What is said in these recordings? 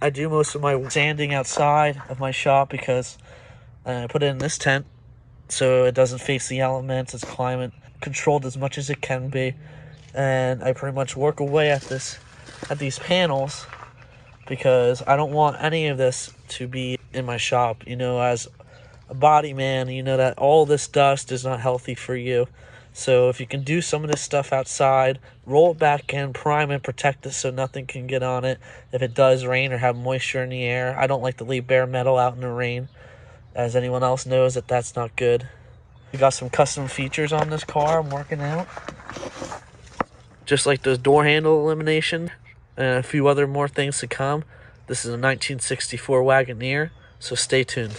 I do most of my sanding outside of my shop because I put it in this tent so it doesn't face the elements. It's climate controlled as much as it can be. And I pretty much work away at these panels because I don't want any of this to be in my shop. You know, as a body man, you know that all this dust is not healthy for you. So if you can do some of this stuff outside, roll it back in, prime and protect it so nothing can get on it. If it does rain or have moisture in the air, I don't like to leave bare metal out in the rain, as anyone else knows that that's not good. We got some custom features on this car I'm working out, just like the door handle elimination and a few other more things to come. This is a 1964 Wagoneer, so stay tuned.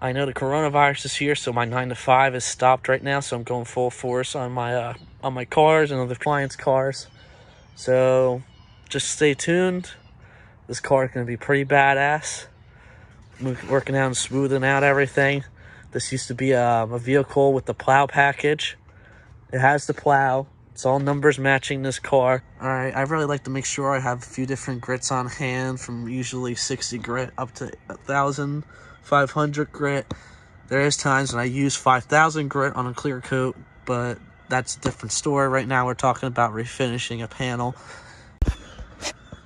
I know the coronavirus is here, so my 9 to 5 is stopped right now, so I'm going full force on my cars and other clients' cars. So just stay tuned. This car is going to be pretty badass. I'm working out and smoothing out everything. This used to be a vehicle with the plow package. It has the plow. It's all numbers matching this car. Alright, I really like to make sure I have a few different grits on hand, from usually 60 grit up to 1,500 grit. There is times when I use 5,000 grit on a clear coat, but that's a different story. Right now we're talking about refinishing a panel.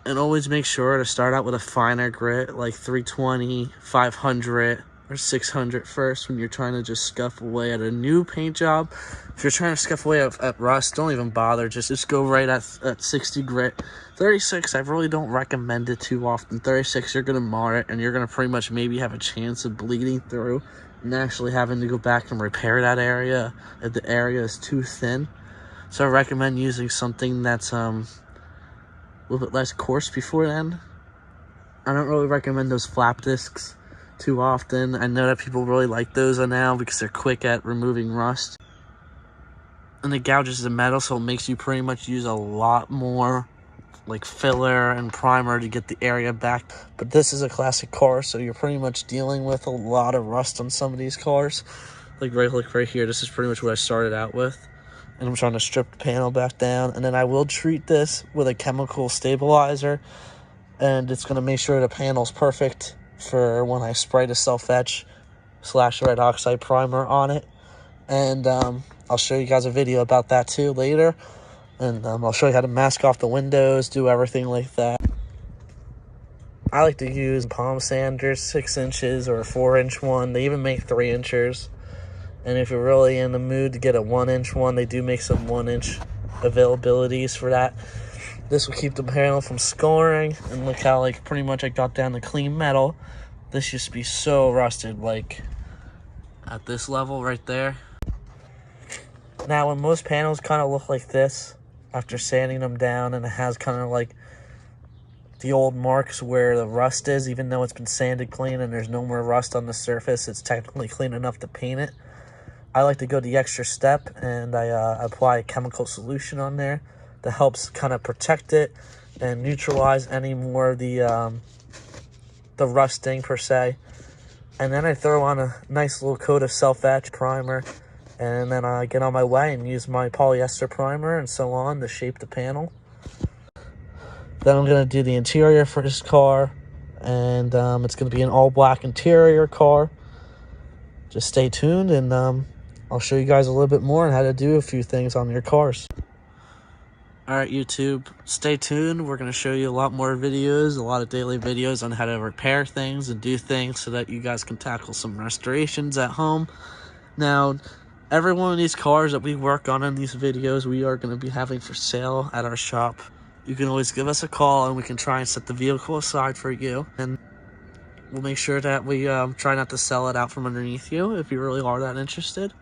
And always make sure to start out with a finer grit, like 320, 500, or 600 first when you're trying to just scuff away at a new paint job. If you're trying to scuff away at rust, don't even bother. Just go right at 60 grit. 36, I really don't recommend it too often. 36, you're going to mar it, and you're going to pretty much maybe have a chance of bleeding through and actually having to go back and repair that area if the area is too thin. So I recommend using something that's a little bit less coarse before then. I don't really recommend those flap discs too often. I know that people really like those now because they're quick at removing rust. And it gouges the metal, so it makes you pretty much use a lot more like filler and primer to get the area back. But this is a classic car, so you're pretty much dealing with a lot of rust on some of these cars. Like right here, this is pretty much what I started out with. And I'm trying to strip the panel back down. And then I will treat this with a chemical stabilizer. And it's going to make sure the panel's perfect for when I spray the self-etch / red oxide primer on it. And I'll show you guys a video about that too later. And I'll show you how to mask off the windows, do everything like that. I like to use palm sanders, 6 inches or a 4-inch one. They even make 3 inches. And if you're really in the mood to get a 1-inch one, they do make some 1-inch availabilities for that. This will keep the panel from scoring. And look how like pretty much I got down to clean metal. This used to be so rusted, like at this level right there. Now when most panels kind of look like this after sanding them down, and it has kind of like the old marks where the rust is, even though it's been sanded clean and there's no more rust on the surface, it's technically clean enough to paint it. I like to go the extra step, and I apply a chemical solution on there that helps kind of protect it and neutralize any more of the rusting per se. And then I throw on a nice little coat of self-etch primer, and then I get on my way and use my polyester primer and so on to shape the panel. Then I'm going to do the interior for this car, and it's going to be an all-black interior car. Just stay tuned, and I'll show you guys a little bit more on how to do a few things on your cars. Alright YouTube, stay tuned. We're going to show you a lot more videos, a lot of daily videos on how to repair things and do things so that you guys can tackle some restorations at home. Now, every one of these cars that we work on in these videos, we are going to be having for sale at our shop. You can always give us a call and we can try and set the vehicle aside for you. And we'll make sure that we try not to sell it out from underneath you if you really are that interested.